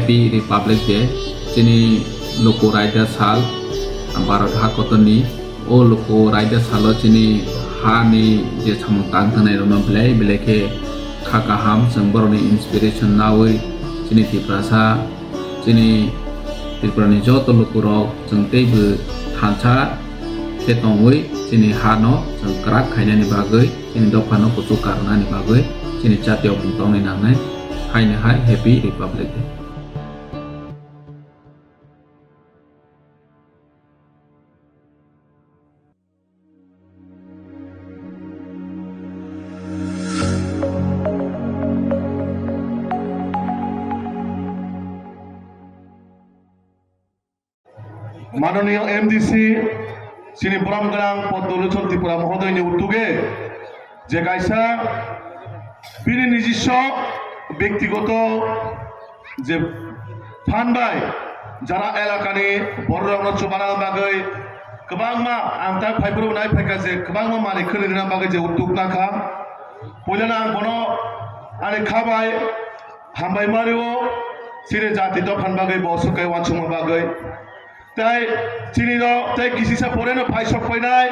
Happy Republic Day chini loko raida sal Bharat hakotoni o loko raida salo chini ha ni je samung tang thanai rona beleke khakaham sangboroni inspiration nawi chini tiprasa chini Tripurani joto loko rok jeng teibu thancha ketongwi chini hano jeng krak khainani bagoi chini dofano kutu karnani bagoi chini jatiyo bungtongni nangnai haini hai Happy Republic Day. মাননীয় MDC Shri বরমগ্রাম পদ্মলোচন ত্রিপুরা মহোদয়নি উদ্যোগে যে কাইসা তিনি নিজস্ব ব্যক্তিগত যে ফান্ডায় যারা এলাকানি বড় রংচ বানানো বাগৈ গোबांमा आं दा फाइब्रो नाय फाइका जे गोबांमा माने खोलिनो बागै जे उद्योग नाखा पयलाना आं बनो आनि खाबाय हामबाय मारिओ सिरे जाति दफान बागै बसुकाय वानसुमा बागै তাই চিনি তাই কৃষিসা পড়ে না ফাইসক পাইনাই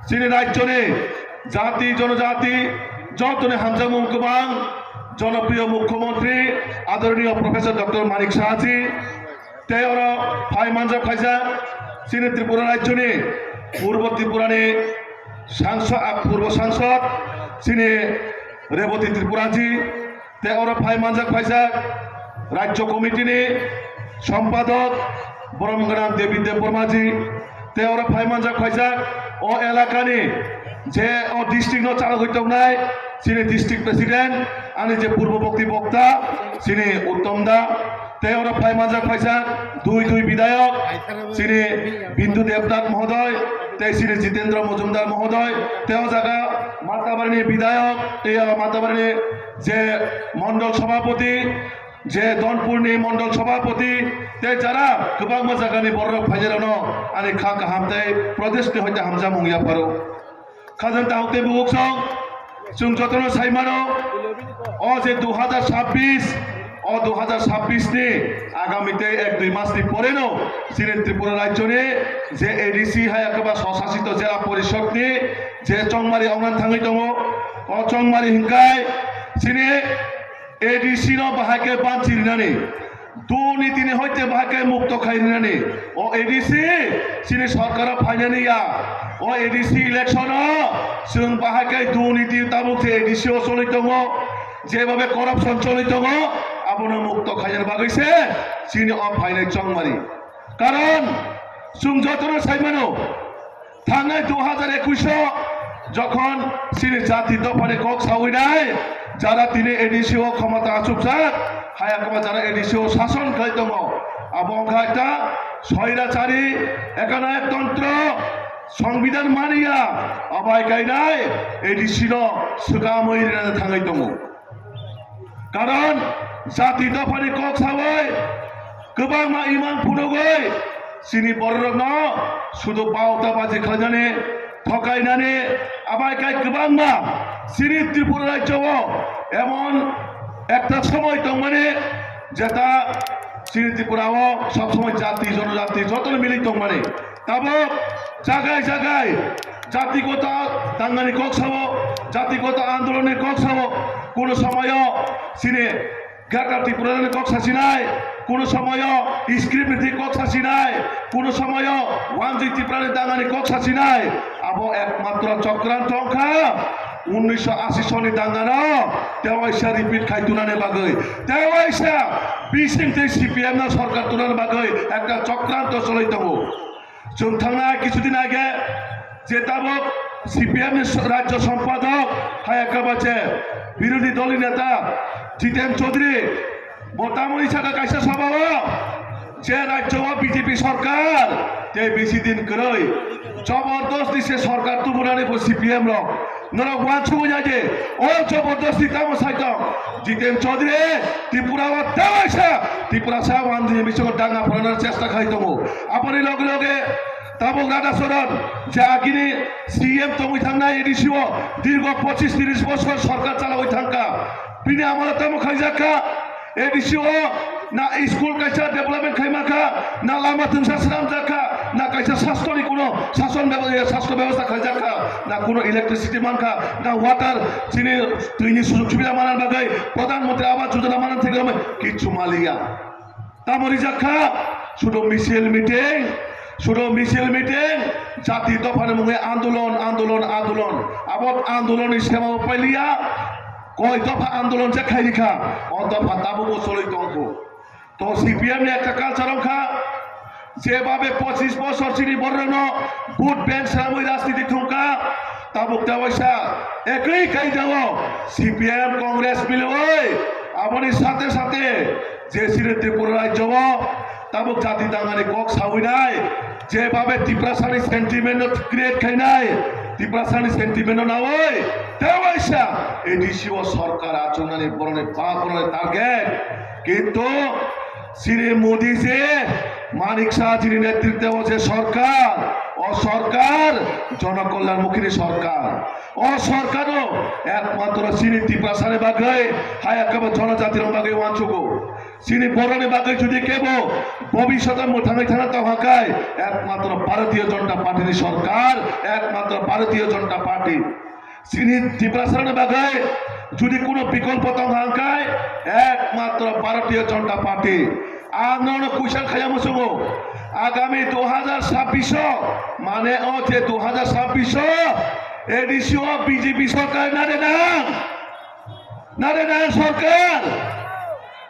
চিনি রাজ্যনে জাতি জনজাতি যতনে হামজামুম গোबां জনপ্রিয় মুখ্যমন্ত্রী আদরণীয় প্রফেসর ডক্টর মানিক সাহাজি তাই ওরা ফাই মানজা ফাইজা চিনি ত্রিপুরা রাজ্যনে পূর্ব ত্রিপুরানি পূর্ব সাংসদ চিনি রেবতী ত্রিপুরাজি তাই ওরা ফাই মানজা ফাইজা রাজ্য কমিটিনি সম্পাদক বরমগ্রাম দেবীদেব বর্মাজি তে ওরা ফাইমানজা খাইজাক ও এলাকানি যে ও ডিস্ট্রিক্ট নো চালক হইতাম নাই সিনি ডিস্ট্রিক্ট প্রেসিডেন্ট আনি যে পূর্ববর্তী বক্তা সিনি উত্তম দা তে ওরা ফাইমানজা খাইজাক দুই বিধায়ক সিনি বিন্দু দেবনাথ মহোদয় তে সিনি জিতেন্দ্র মজুমদার মহোদয় তেও জায়গা মাতাবাড়ি বিধায়ক এই মাতাবাড়ি যে মন্ডল সভাপতি যে দনপুরনি মন্ডল সভাপতি তে যারা গোबां জায়গানি বড় ফাইজারানো আনি খা কাহামতে প্রদেশনি হইতে হামজা মুংয়া পারো খাজন তাহতে বুকসং जों যতন সাইমানো ও যে 2026 ও 2026 নি আগামীতে 1-2 মাসনি পরেনো সিলেট ত্রিপুরা রাজ্যনে যে এডিসি হাই একেবারে স্বশাসিত জেলা পরিষদ নি যে চংমারি অংনান থাঙ্গি দङ ও চংমারি হিংকাই সিনে এডিসি নো বাহাকে বানচিরিনানি দুর্নীতিনি হইতে বাহাকে মুক্ত খাইরিনানি ও এডিসি সিনি সরকার ফাইনানিয়া ও এডিসি ইলেকশন जों বাহাকে দুর্নীতি তাবুকে এডিসি ও চলিত দङ যেভাবে করাপশন চলিত দङ আপন মুক্ত খাইয়ার বাগৈছে সিনি অ ফাইনাই চংমারি কারণ जों যতন সাইমানো থাঙ্গাই 2021 যখন সিনি জাতি দফারে কক সাউইনাই যারা তিনি এডিসি ও ক্ষমতা আসুকসাক হায়াকমা যারা এডিসি ও শাসন খাই দङ আবহাওয়া একটা স্বৈরাচারী একনায়কতন্ত্র সংবিধান মানিয়া আবাই গাইনাই এডিসি নো সুগামই থাঙ্গাই দङ কারণ জাতি দফারে কক সাউই গোबां मा ইমান ফুনগৈ সিনি বড়রগ্ন শুধু বাউতাবাজি খাজানে ঠকাইনানে আবাই গাই গোबां मा সিনি ত্রিপুরা রাজ্য এমন একটা সময় তো মানে যেটা সিনি ত্রিপুরাও সবসময় জাতি জনজাতি যত মিলিত মানে তাব জায়গায় জায়গায় জাতিগত দাঙ্গানি কক সাব জাতিগত আন্দোলনের কক সাব কোনো সময় সিনে গাটা ত্রিপুরার কক সাসি নাই কোনো সময় স্ক্রিপ্ট কক সাসি নাই কোনো সময় ওয়ানজি ত্রিপুরার দাঙ্গানি কক সাসি নাই আবো একমাত্র চক্রান্ত অঙ্কা 1980 সনি দাঙ্গানো তেওয়াইসা রিপিট খাই তুলানে বাগৈ তেওয়াইসা বিসিংতে সিপিএম না সরকার তুলানে বাগৈ একটা চক্রান্ত চলাই দङ जों थांनाय কিছুদিন আগে যে তাবক সিপিএম রাজ্য সম্পাদক হায়াকাবাচে বিরোধী দলীয় নেতা জিতেন চৌধুরী মোটামুটি ছাড়া কাইসা সভাও যে রাজ্য বিজেপি সরকার যে বেশি দিন করই জবরদস্তি সে সরকার তুমুনানে সিপিএম র নরক ওয়ান ছুঁ যাচ্ছে ও জবরদস্তি তামো সাইত জিতেন চৌধুরী ত্রিপুরা তেওয়াইসা ত্রিপুরা সাহেব ওয়ান মিশন ডাঙ্গা ফলানোর চেষ্টা খাই দङ আপনি লগে লগে তাবক রাধা সরণ যে আকিনি সিএম তুমি থাঙ্গা এডিসিও দীর্ঘ 25-30 বছর সরকার চালাওই থাঙ্কা বিনা আমলে তামো খাইজাকা এডিসিও না স্কুল কাইসা ডেভেলপমেন্ট খাইমাখা না লামা তিনসা স্রাম জাখা না কাইসা স্বাস্থ্যনি কোনো স্বাস্থ্য ব্যবস্থা খাই জাখা না কোনো ইলেকট্রিসিটি মানখা না ওয়াটার চিনি তুইনি সুযোগ সুবিধা মানার বাগাই প্রধানমন্ত্রী আবাস যোজনা মানার থেকে কিচ্ছু মালিয়া তামরি জাখা শুধু মিছিল জাতি দফার মুখে আন্দোলন আবার আন্দোলন সেবা পাইলিয়া কয় দফা আন্দোলন যে খাই রেখা অ দফা তাবু চলিত অঙ্ক তো সিপিএম একটা কালচার খা যেভাবে 25 বছর চিনি বর্ণ ভোট ব্যাংক সাময়িক রাজনীতি ঠুমকা তাবুক দেওয়া একই খাই যাব সিপিএম কংগ্রেস মিলে ওই আপনি সাথে যে সিরে ত্রিপুরা রাজ্য তাবুক জাতি দাঙ্গানি কক সাউই নাই যেভাবে ত্রিপুরাসানি সেন্টিমেন্ট ক্রিয়েট খাই নাই ত্রিপুরাসানি সেন্টিমেন্ট না ওই দেওয়াইসা এডিসিও সরকার আচরণে বরণে পা বরণে টার্গেট কিন্তু শ্রী মোদী যে মানিক শাহ যিনি নেতৃত্বে যে সরকার জনকল্যাণমুখী সরকার সরকারও একমাত্র চিনি ত্রিপুরাসানি বাগে হাই একেবারে জনজাতির বাগে ওয়াঞ্চুক চিনি বরণে বাগে যদি কেব ভবিষ্যতে মোথাঙে থানা তহাকায় একমাত্র ভারতীয় জনতা পার্টির সরকার একমাত্র ভারতীয় জনতা পার্টি চিনি ত্রিপুরাসানি বাগে যদি কোনো বিকল্প তহাকায় একমাত্র ভারতীয় জনতা পার্টি আন্দোলন কুশল খাইয়ামুসুগ আগামী 2026 মানে যে 2026 এডিসিও বিজেপি সরকার নারে না সরকার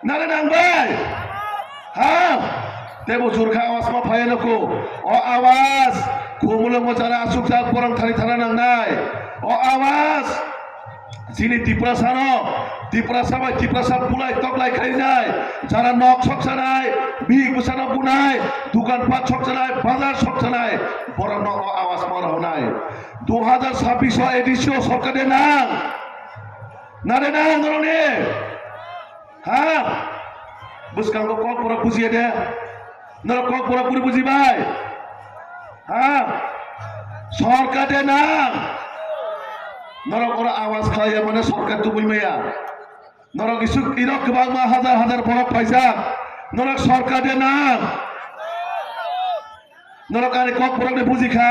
নারে নাং ভাই হ্যাঁ দেব জোরখা আওয়াজ মা ফায় নকো আওয়াজ খুমুলো মজারা আসুক যাক পরং থানি থানা নাংনাই আওয়াজ যিনি ত্রিপুরা পুলাই তকলাই খাই নাই যারা নখ ছকছা নাই বিগ বসানো বুনাই দোকানপাট ছকছা নাই বাজার ছকছা নাই বড় নখ আওয়াজ মর নাই 2026 এডিসিও সরকারে নারে না আন্দোলনে হ্যাঁ বুঝকাঙ্গ কক পরে বুঝিয়ে দে নর কক পরে পুরি বুঝি ভাই হ্যাঁ সরকারে নরক ওরা আওয়াজ খাইয়া মানে সরকার তো বইমাইয়া নরক ইসু ইরক বাংলা হাজার বরফ পাইসা নরক সরকারের নরক আরে কক পরকে বুঝি খা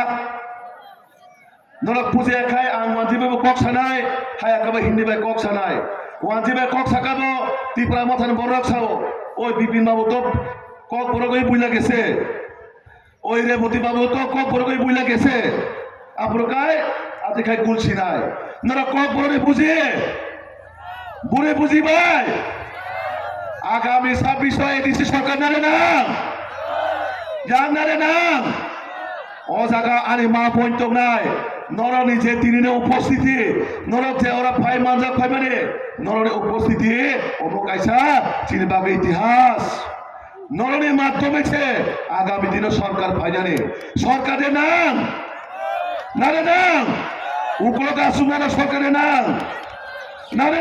নরক বুঝে খাই আং মানসি বাবু কক সানাই হাই একেবারে Hindi by cock Sanai ওয়ানসি by cock সাকাবো Tripura মাথান Borok Sao ওই বিপিন বাবু তো কক পরকই বুঝলা গেছে ওই রেবতী বাবু তো কক পরকই বুঝলা গেছে আপনার আতে খাই গুলছি নাই নরা কক বড়ে বুঝি ভাই আগামী 26 এডিসি সরকার নারে না ও জায়গা আরে মা পয়েন্ট নাই নর নিজে তিনি উপস্থিতি নরক যে ওরা ফাই মানজা ফাই মানে নরনের উপস্থিতি অবকাইসা চিনবাগে ইতিহাস নরনের মাধ্যমে আগামী দিনে সরকার ফাই জানে সরকারের নারে উপলকে আসুন না সরকারের নারে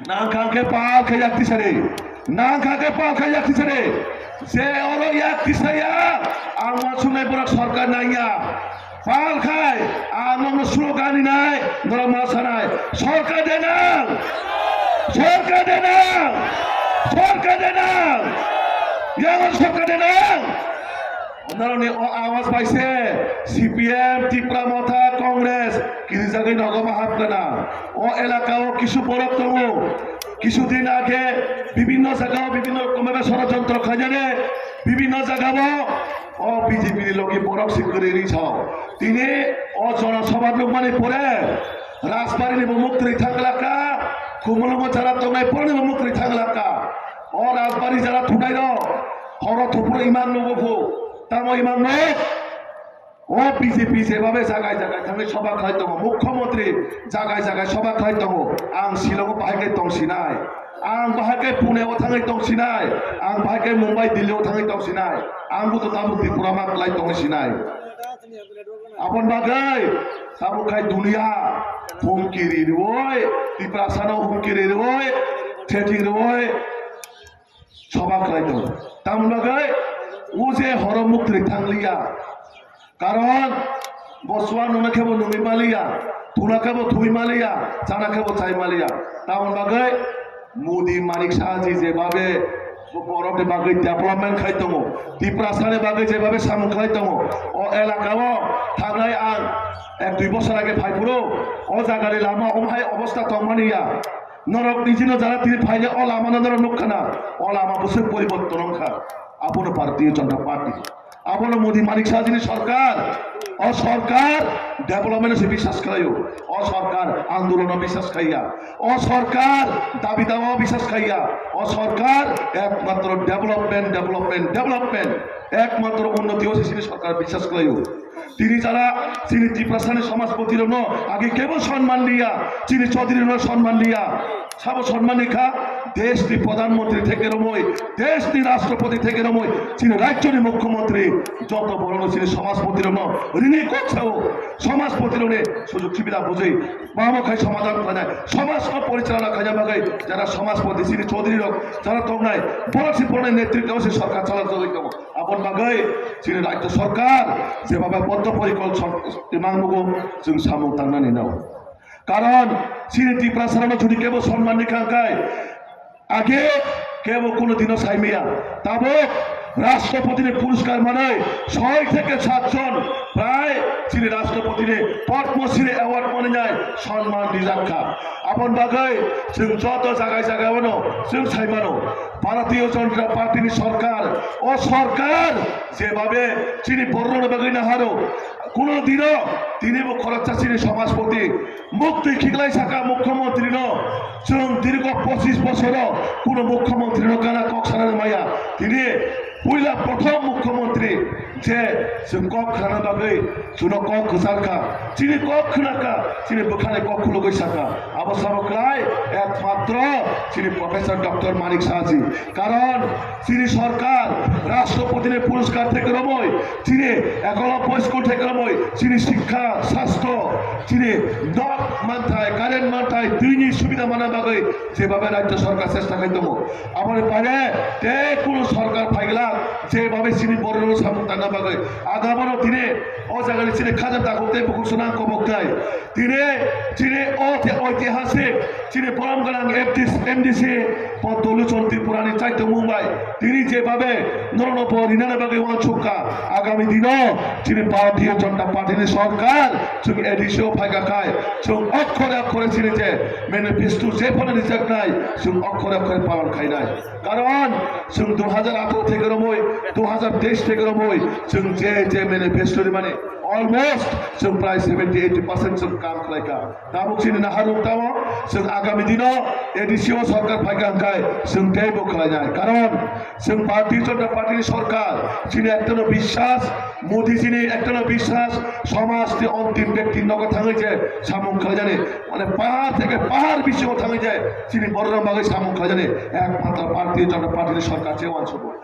না খাকে পাল খাই যাচ্ছিস রে না খাকে পাল খাই যাচ্ছিস রে সে ওর ইয়াচ্ছিসাইয়া আমার শুনে বড় সরকার নাইয়া পাল খায় আর নমন স্লোগানি নাই নর মাসা নাই সরকার দে না আওয়াজ পাইছে সিপিএম ত্রিপুরা মাথা কংগ্রেস কিছু জায়গায় নগমা হাত না ও এলাকাও কিছু বরফ কিছুদিন আগে বিভিন্ন জায়গাও বিভিন্ন রকমের ষড়যন্ত্র খাজানে বিভিন্ন জায়গাও ও বিজেপির লোকে বরফ সিদ্ধি রিছাও তিনি ও জনসভার লোক মানে পড়ে রাজবাড়ি নিব মুক্তি থাকলাকা খুমলম যারা তোমরা পড়ে মুক্তি থাকলাকা ও রাজবাড়ি যারা থুটাই হর থুপুর ইমান নবো তাম ইমান ও বিজেপি যেভাবে জায়গায় থাকলে সভা খাইত মুখ্যমন্ত্রী জায়গায় সভা খাইত আং শিলং বাহাকে তংসি নাই আং বাহাকে পুনেও থাঙै তংসি নাই আং বাহাকে মুম্বাই দিল্লিও থাঙै তংসি নাই आंबो तो ताबो त्रिपुरा मा लाइ तंसिनाय आपन बागै ताबो खाय दुनिया हुमकिरि रोय त्रिपुरा सानो हुमकिरि रोय थेटिं रोय सभा खाय दं ताम बागै उजे हरमुक्ति थांलिया कारण बसवा नुनाखेबो नुमिमालिया थुनाखेबो थुइमालिया जानाखेबो चाइमालिया ताम बागै মোদি মানিক সাহাজি যেভাবে বরফে বাগে ডেভেলপমেন্ট খাইতম ত্রিপুরাসানে বাগে যেভাবে সামুং খাইতম ও এলাকাও থানায় আর 1-2 বছর আগে ভাইপুরো ও জায়গায় লামা ওমাই অবস্থা তমানিয়া নরক নিজিনো যারা তিনি ফাইলে ও লামা নর নখানা ও লামা বসে পরিবর্তন খা আপনো ভারতীয় জনতা পার্টি আপনো মোদি মানিক সাহাজিনী সরকার ও সরকার ডেভেলপমেন্টে বিশ্বাস খাইও ও সরকার আন্দোলন বিশ্বাস খাইয়া ও সরকার দাবি দাওয়া বিশ্বাস খাইয়া ও সরকার একমাত্র ডেভেলপমেন্ট একমাত্র উন্নতি হচ্ছে তিনি সরকার বিশ্বাস খাইও তিনি ত্রিপ্রাসানের সমাজপতির আগে কেবল সম্মান দিয়া তিনি চৌধুরীর সম্মান দিয়া সব সম্মান রেখা দেশটি প্রধানমন্ত্রী থেকে রময় দেশটি রাষ্ট্রপতি থেকে রময় তিনি রাজ্যের মুখ্যমন্ত্রী যত বড় তিনি সমাজপতির ঋণী করছেও সমাজপতির সুযোগ সুবিধা বুঝে মামখাই সমাধান খায় সমাজ পরিচালনা খাজা বাগাই যারা সমাজপতি তিনি চৌধুরীর যারা তোমরাই বড়শি পড়ে নেতৃত্ব সে সরকার চালাতে হইতাম আপন বাগাই তিনি রাজ্য সরকার যেভাবে বদ্ধপরিকল্পনা মাংমুগো जों सामों थांनानै नाव कारण তিনি ত্রিপ্রাসারণ যদি কেবল সম্মান নিখাঙ্কায় আগে কেবল কোনোদিনও সাইমিয়া তাবক রাষ্ট্রপতির পুরস্কার মানে 6 থেকে 7 জন প্রায় তিনি রাষ্ট্রপতির পদ্মশ্রী অ্যাওয়ার্ড মনে যায় সম্মান দিজাক্ষা আপন বাগাই जों যত জায়গায় জায়গায়নো जों সাইমানো ভারতীয় জনতা পার্টির সরকার ও সরকার যেভাবে তিনি বর্ণনা বাগাই না হারো কোনোদিনও তিনি খরচা তিনি সমাজপতি মুক্তি খিগলাই থাকা মুখ্যমন্ত্রী जों দীর্ঘ 25 বছর কোনো মুখ্যমন্ত্রী কানা কক্সানের মায়া তিনি পয়লা প্রথম মুখ্যমন্ত্রী যে जों কক খানা বাগै जुनो কক খসারকা তিনি কক খানাকা তিনি বখানে কক লগৈ সাকা অবসরক্রায় একমাত্র তিনি প্রফেসর ডক্টর মানিক সাহাজি কারণ তিনি সরকার রাষ্ট্রপতির পুরস্কার থেকে রময় তিনি 91 স্কুল থেকে রময় তিনি শিক্ষা স্বাস্থ্য তিনি নট মানতায় কারেন্ট মানতায় দুইনি সুবিধা মানা বাগৈ যেভাবে রাজ্য সরকার চেষ্টা খাইতম আমার পারে তে কোনো সরকার ফাইগলা যেভাবে তিনি বড় সামুক টানা বাগৈ আগামানো তিনি ও জায়গায় তিনি খাজা তাকুতে ঘোষণা কবকাই তিনি ঐতিহাসিক তিনি পরমগলাং এমডিসি পদ্মলোচন ত্রিপুরানি চাইতে মুম্বাই তিনি যেভাবে 99 ওয়ানসুকা আগামী দিনও তিনি ভারতীয় জনতা পার্টির সরকার जों এডিসিও ফাইগা খায় जों অক্ষরে অক্ষরে তিনি যে ম্যানিফেস্টো যে ফলে রিজেক্ট নাই जों অক্ষরে অক্ষরে পালন খাই নাই কারণ जों 2018 থেকে রময় 2023 থেকে রময় जों যে ম্যানিফেস্টো মানে অলমোস্ট जों প্রায় 70-80% जों কাম খাইকা দাবুক চিনি না হারুক তাও जों আগামী দিনও এডিসিও সরকার ফাইগা খায় जों দেবো খাই যায় কারণ जों ভারতীয় জনতা পার্টির সরকার যিনি একটা বিশ্বাস মোদি যিনি একটা বিশ্বাস সমাজটি অন্তিম ব্যক্তির নগদ থাঙে যে সামুং খাই জানে মানে পাহাড় থেকে পাহাড় বিশ্ব থাঙে যায় তিনি বড় বাগে সামুং খাই জানে একমাত্র ভারতীয় জনতা পার্টির সরকার চেয়ে অংশ